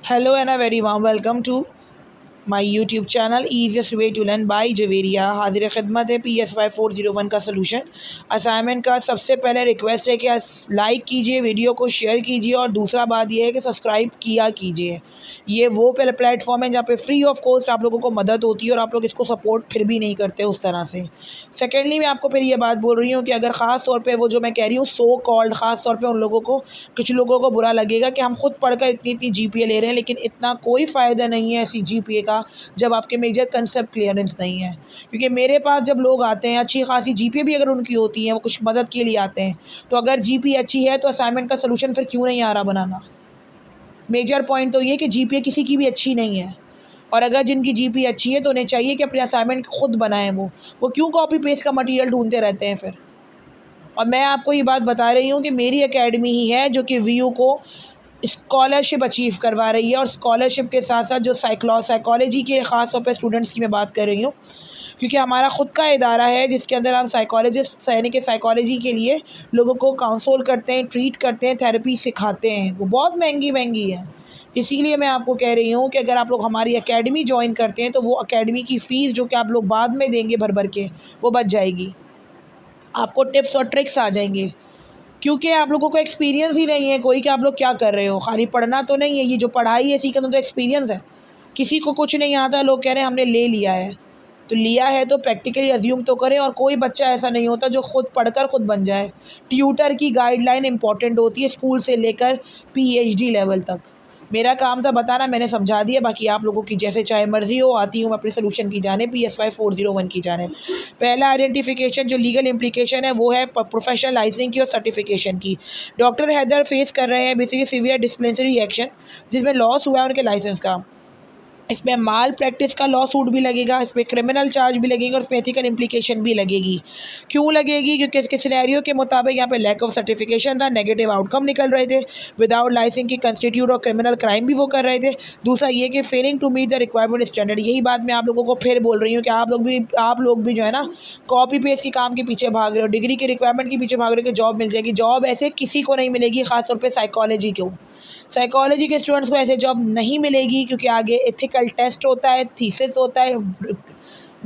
Hello and a very warm welcome to my YouTube channel easiest way to learn by Javeria. हाजिर खिदमत है PSY 401 का solution assignment का। सबसे पहले रिक्वेस्ट है कि लाइक कीजिए, वीडियो को शेयर कीजिए और दूसरा बात यह है कि सब्सक्राइब किया कीजिए। ये वो पहले प्लेटफॉर्म है जहाँ पे फ्री ऑफ कॉस्ट आप लोगों को मदद होती है और आप लोग इसको सपोर्ट फिर भी नहीं करते उस तरह से। सेकेंडली मैं आपको फिर ये बात बोल रही हूँ कि अगर ख़ास तौर पर वो जो मैं कह रही हूँ सो कॉल्ड ख़ास तौर पर उन लोगों को, कुछ लोगों को बुरा लगेगा कि हम खुद पढ़कर इतनी इतनी GPA ले रहे हैं, लेकिन इतना कोई फ़ायदा नहीं है ऐसी GPA का जब आपके मेजर कंसेप्ट क्लियरेंस नहीं है। क्योंकि मेरे पास जब लोग आते हैं, अच्छी खासी GPA भी अगर उनकी होती है, वो कुछ मदद के लिए आते हैं, तो अगर GPA अच्छी है तो असाइनमेंट का सलूशन फिर क्यों नहीं आ रहा बनाना। मेजर पॉइंट तो ये कि GPA किसी की भी अच्छी नहीं है, और अगर जिनकी GPA अच्छी है तो उन्हें चाहिए कि अपने असाइनमेंट खुद बनाएं। वो क्यों कॉपी पेस्ट का मटीरियल ढूंढते रहते हैं फिर। और मैं आपको ये बात बता रही हूँ कि मेरी एकेडमी ही है जो कि VU को स्कॉलरशिप अचीव करवा रही है, और स्कॉलरशिप के साथ साथ जो साइकोलॉजी के ख़ास तौर पे स्टूडेंट्स की मैं बात कर रही हूँ, क्योंकि हमारा ख़ुद का इदारा है जिसके अंदर हम साइकोलॉजिस्ट यानी कि साइकोलॉजी के लिए लोगों को काउंसल करते हैं, ट्रीट करते हैं, थेरेपी सिखाते हैं। वो बहुत महंगी है। इसीलिए मैं आपको कह रही हूँ कि अगर आप लोग हमारी एकेडमी ज्वाइन करते हैं तो वो एकेडमी की फ़ीस जो कि आप लोग बाद में देंगे भर भर के, वो बच जाएगी। आपको टिप्स और ट्रिक्स आ जाएंगे, क्योंकि आप लोगों को एक्सपीरियंस ही नहीं है कोई कि आप लोग क्या कर रहे हो। खाली पढ़ना तो नहीं है, ये जो पढ़ाई है सीखना तो एक्सपीरियंस है। किसी को कुछ नहीं आता, लोग कह रहे हैं हमने ले लिया है, तो लिया है तो प्रैक्टिकली अज्यूम तो करें। और कोई बच्चा ऐसा नहीं होता जो खुद पढ़कर खुद बन जाए। ट्यूटर की गाइडलाइन इंपॉर्टेंट होती है स्कूल से लेकर PhD लेवल तक। मेरा काम था बताना, मैंने समझा दिया, बाकी आप लोगों की जैसे चाहे मर्ज़ी हो। आती हूँ मैं अपने सोल्यूशन की जाने PSY 401 की जाने। पहला आइडेंटिफिकेशन जो लीगल इम्प्लीकेशन है वो है प्रोफेशनल लाइसेंसिंग की और सर्टिफिकेशन की। डॉक्टर हैदर फेस कर रहे हैं बेसिकली सीवियर डिसिप्लिनरी एक्शन जिसमें लॉस हुआ है उनके लाइसेंस का। इसमें माल प्रैक्टिस का लॉ सूट भी लगेगा, इसमें क्रिमिनल चार्ज भी लगेगा और इसमें एथिकल इम्प्लीकेशन भी लगेगी। क्यों लगेगी? क्योंकि इसके सिनेरियो के मुताबिक यहाँ पे लैक ऑफ सर्टिफिकेशन था, नेगेटिव आउटकम निकल रहे थे, विदाउट लाइसेंस की कंस्टिट्यूट और क्रिमिनल क्राइम भी वो कर रहे थे। दूसरा ये कि failing to meet the requirement standard. यही बात मैं आप लोगों को फिर बोल रही हूँ कि आप लोग भी जो है ना कॉपी पेस्ट के काम के पीछे भाग रहे हो, डिग्री के रिक्वायरमेंट के पीछे भाग रहे हो कि जॉब मिल जाएगी। जॉब ऐसे किसी को नहीं मिलेगी, खासतौर पर साइकोलॉजी के स्टूडेंट्स को ऐसे जॉब नहीं मिलेगी, क्योंकि आगे एथिकल टेस्ट होता है, थीसिस होता है।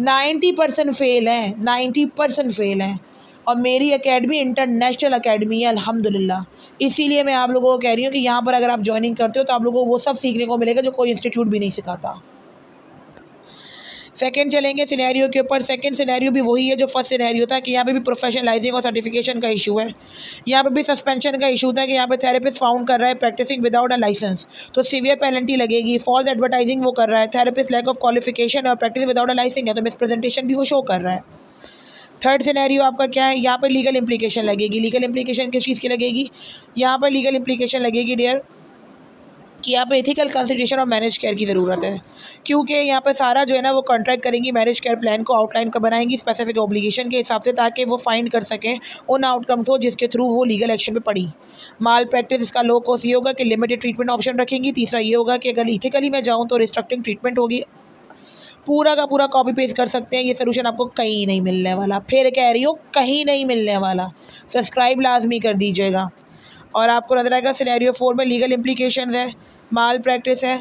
90% फेल हैं, 90% फेल हैं। और मेरी एकेडमी इंटरनेशनल एकेडमी है अल्हम्दुलिल्लाह। इसीलिए मैं आप लोगों को कह रही हूँ कि यहाँ पर अगर आप ज्वाइनिंग करते हो तो आप लोगों को वो सब सीखने को मिलेगा जो कोई इंस्टीट्यूट भी नहीं सिखाता। सेकंड चलेंगे सिनेरियो के ऊपर। सेकंड सिनेरियो भी वही है जो फर्स्ट सिनेरियो था कि यहाँ पे भी प्रोफेशनलाइजिंग और सर्टिफिकेशन का इशू है। यहाँ पे भी सस्पेंशन का इशू था कि यहाँ पे थेरेपिस्ट फाउंड कर रहा है प्रैक्टिसिंग विदाउट अ लाइसेंस, तो सीवियर पेनल्टी लगेगी। फॉल्स एडवर्टाइजिंग वो कर रहा है, थेरेपिस्ट लैक ऑफ क्वालिफिकेशन और प्रैक्टिस विदाउट अ लाइसेंस है, तो मिसप्रेजेंटेशन भी वो शो कर रहा है। थर्ड सिनेरियो आपका क्या है? यहाँ पर लीगल इम्प्लीकेशन लगेगी। लीगल इम्प्लीकेशन किस चीज़ की लगेगी? यहाँ पर लीगल इम्प्लीकेशन लगेगी डियर कि यहाँ पे एथिकल कंसिडरेशन और मैनेज केयर की ज़रूरत है, क्योंकि यहाँ पे सारा जो है ना वो कॉन्ट्रैक्ट करेंगी, मैनेज केयर प्लान को आउटलाइन का बनाएंगी स्पेसिफिक ऑब्लिगेशन के हिसाब से, ताकि वो फाइंड कर सकें उन आउटकम्स को जिसके थ्रू वो लीगल एक्शन पे पड़ी। माल प्रैक्टिस इसका लो कॉस्ट ये होगा कि लिमिटेड ट्रीटमेंट ऑप्शन रखेंगी। तीसरा ये होगा कि अगर इथिकली मैं जाऊँ तो रिस्ट्रिक्टिंग ट्रीटमेंट होगी। पूरा का पूरा कॉपी पेस्ट कर सकते हैं, ये सोल्यूशन आपको कहीं नहीं मिलने वाला। फिर कह रही हूँ कहीं नहीं मिलने वाला। सब्सक्राइब लाजमी कर दीजिएगा। और आपको नजर आएगा सिनेरियो 4 में लीगल इम्प्लीकेशन है, माल प्रैक्टिस है,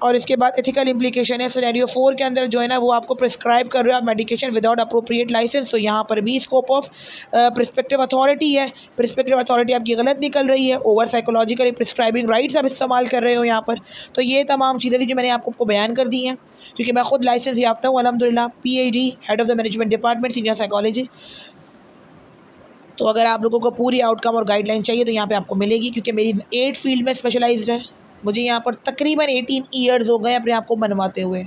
और इसके बाद एथिकल इम्प्लीकेशन है। सिनेरियो 4 के अंदर जो है ना वो आपको प्रिस्क्राइब कर रहे हो आप मेडिकेशन विदाउट अप्रोप्रिएट लाइसेंस, तो यहाँ पर भी स्कोप ऑफ प्रिस्पेक्टिव अथॉरिटी है। प्रिस्पेक्टिव अथॉरिटी आपकी गलत निकल रही है। ओवर साइकोलॉजिकली प्रिस्क्राइबिंग राइट्स आप इस्तेमाल कर रहे हो यहाँ पर। तो ये तमाम चीज़ें थी जो मैंने आपको बयान कर दी हैं, क्योंकि मैं खुद लाइसेंस याफ्ता हूँ अल्हम्दुलिल्लाह, PhD head of the management department senior psychology. तो अगर आप लोगों को पूरी आउटकम और गाइडलाइन चाहिए तो यहाँ पे आपको मिलेगी, क्योंकि मेरी 8 फील्ड में स्पेशलाइज्ड है। मुझे यहाँ पर तकरीबन 18 ईयर्स हो गए अपने आप को बनवाते हुए।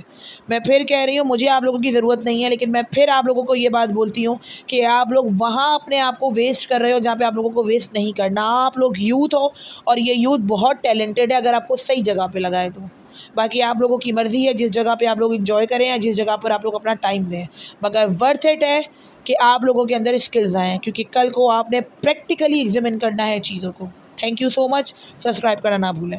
मैं फिर कह रही हूँ मुझे आप लोगों की ज़रूरत नहीं है, लेकिन मैं फिर आप लोगों को ये बात बोलती हूँ कि आप लोग वहाँ अपने आप को वेस्ट कर रहे हो जहाँ पे आप लोगों को वेस्ट नहीं करना। आप लोग यूथ हो और ये यूथ बहुत टैलेंटेड है अगर आपको सही जगह पर लगाए तो। बाकी आप लोगों की मर्ज़ी है जिस जगह पे आप लोग इंजॉय करें या जिस जगह पर आप लोग अपना टाइम दें, मगर वर्थ इट है कि आप लोगों के अंदर स्किल्स आएँ, क्योंकि कल को आपने प्रैक्टिकली एग्जामिन करना है चीज़ों को। Thank you so much. Subscribe करना ना भूलें।